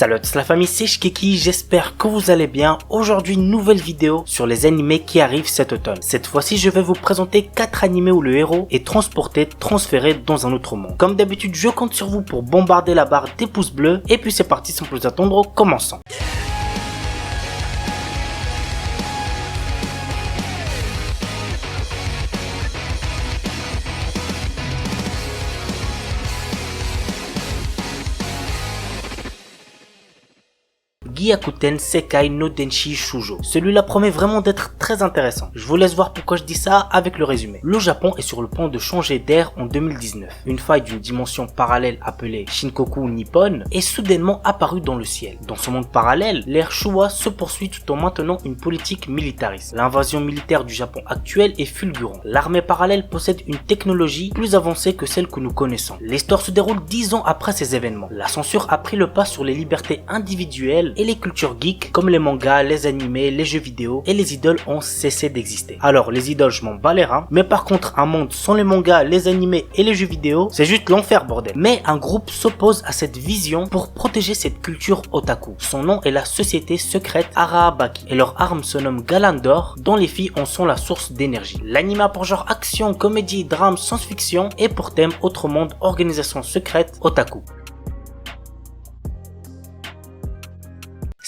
Salut la famille, c'est Shkeki, j'espère que vous allez bien. Aujourd'hui, nouvelle vidéo sur les animés qui arrivent cet automne. Cette fois-ci, je vais vous présenter 4 animés où le héros est transféré dans un autre monde. Comme d'habitude, je compte sur vous pour bombarder la barre des pouces bleus. Et puis c'est parti, sans plus attendre, commençons. Gyakuten Sekai no Denshi Shoujo. Celui-là promet vraiment d'être très intéressant. Je vous laisse voir pourquoi je dis ça avec le résumé. Le Japon est sur le point de changer d'ère en 2019. Une faille d'une dimension parallèle appelée Shinkoku Nippon est soudainement apparue dans le ciel. Dans ce monde parallèle, l'ère Showa se poursuit tout en maintenant une politique militariste. L'invasion militaire du Japon actuel est fulgurante. L'armée parallèle possède une technologie plus avancée que celle que nous connaissons. L'histoire se déroule 10 ans après ces événements. La censure a pris le pas sur les libertés individuelles et les cultures geeks comme les mangas, les animés, les jeux vidéo et les idoles ont cessé d'exister. Alors les idoles je m'en bats les reins, mais par contre un monde sans les mangas, les animés et les jeux vidéo, c'est juste l'enfer bordel. Mais un groupe s'oppose à cette vision pour protéger cette culture otaku. Son nom est la société secrète Arahabaki et leur arme se nomme Galandor dont les filles en sont la source d'énergie. L'anime a pour genre action, comédie, drame, science-fiction et pour thème autre monde, organisation secrète, otaku.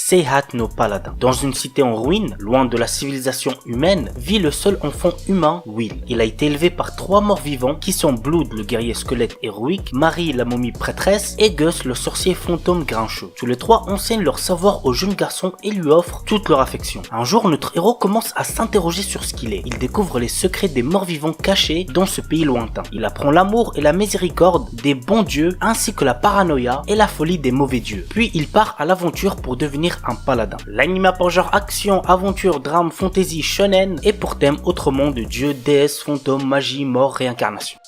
Seihat no Paladin. Dans une cité en ruine, loin de la civilisation humaine, vit le seul enfant humain, Will. Il a été élevé par 3 morts vivants qui sont Blood, le guerrier squelette héroïque, Marie, la momie prêtresse, et Gus, le sorcier fantôme grincheux. Tous les 3 enseignent leur savoir au jeune garçon et lui offrent toute leur affection. Un jour, notre héros commence à s'interroger sur ce qu'il est. Il découvre les secrets des morts vivants cachés dans ce pays lointain. Il apprend l'amour et la miséricorde des bons dieux, ainsi que la paranoïa et la folie des mauvais dieux. Puis il part à l'aventure pour devenir un paladin. L'anime a pour genre action, aventure, drame, fantasy, shonen et pour thème autre monde, dieu, déesse, fantôme, magie, mort, réincarnation.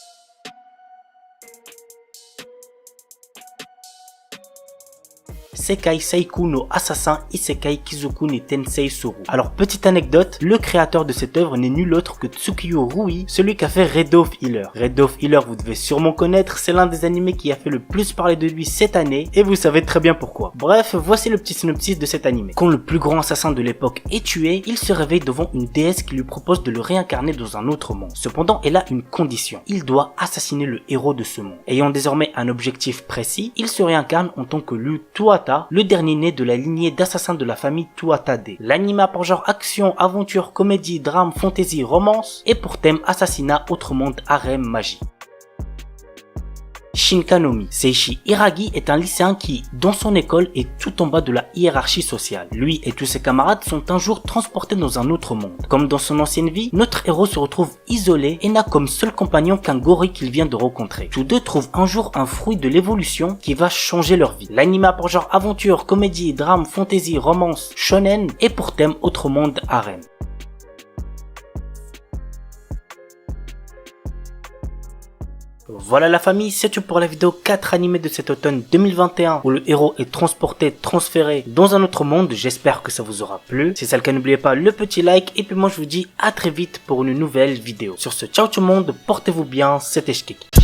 Sekai Seiku no Assassin Isekai Kizoku ni Tensei Soru. Alors petite anecdote, le créateur de cette œuvre n'est nul autre que Tsukiyo Rui, celui qui a fait Red Off Healer. Red Off Healer vous devez sûrement connaître, c'est l'un des animés qui a fait le plus parler de lui cette année et vous savez très bien pourquoi. Bref, voici le petit synopsis de cet animé. Quand le plus grand assassin de l'époque est tué, il se réveille devant une déesse qui lui propose de le réincarner dans un autre monde. Cependant, elle a une condition, il doit assassiner le héros de ce monde. Ayant désormais un objectif précis, il se réincarne en tant que Lu Tuata, le dernier né de la lignée d'assassins de la famille Tuatade. L'anime a pour genre action, aventure, comédie, drame, fantasy, romance et pour thème assassinat, autre monde, harem, magie. Shinkanomi. Seishi Hiragi est un lycéen qui, dans son école, est tout en bas de la hiérarchie sociale. Lui et tous ses camarades sont un jour transportés dans un autre monde. Comme dans son ancienne vie, notre héros se retrouve isolé et n'a comme seul compagnon qu'un gorille qu'il vient de rencontrer. Tous deux trouvent un jour un fruit de l'évolution qui va changer leur vie. L'anime a pour genre aventure, comédie, drame, fantasy, romance, shonen et pour thème autre monde, harem. Voilà la famille, c'est tout pour la vidéo 4 animés de cet automne 2021 où le héros est transféré dans un autre monde. J'espère que ça vous aura plu. Si c'est le cas, n'oubliez pas le petit like et puis moi je vous dis à très vite pour une nouvelle vidéo. Sur ce, ciao tout le monde, portez-vous bien, c'était Shkeki.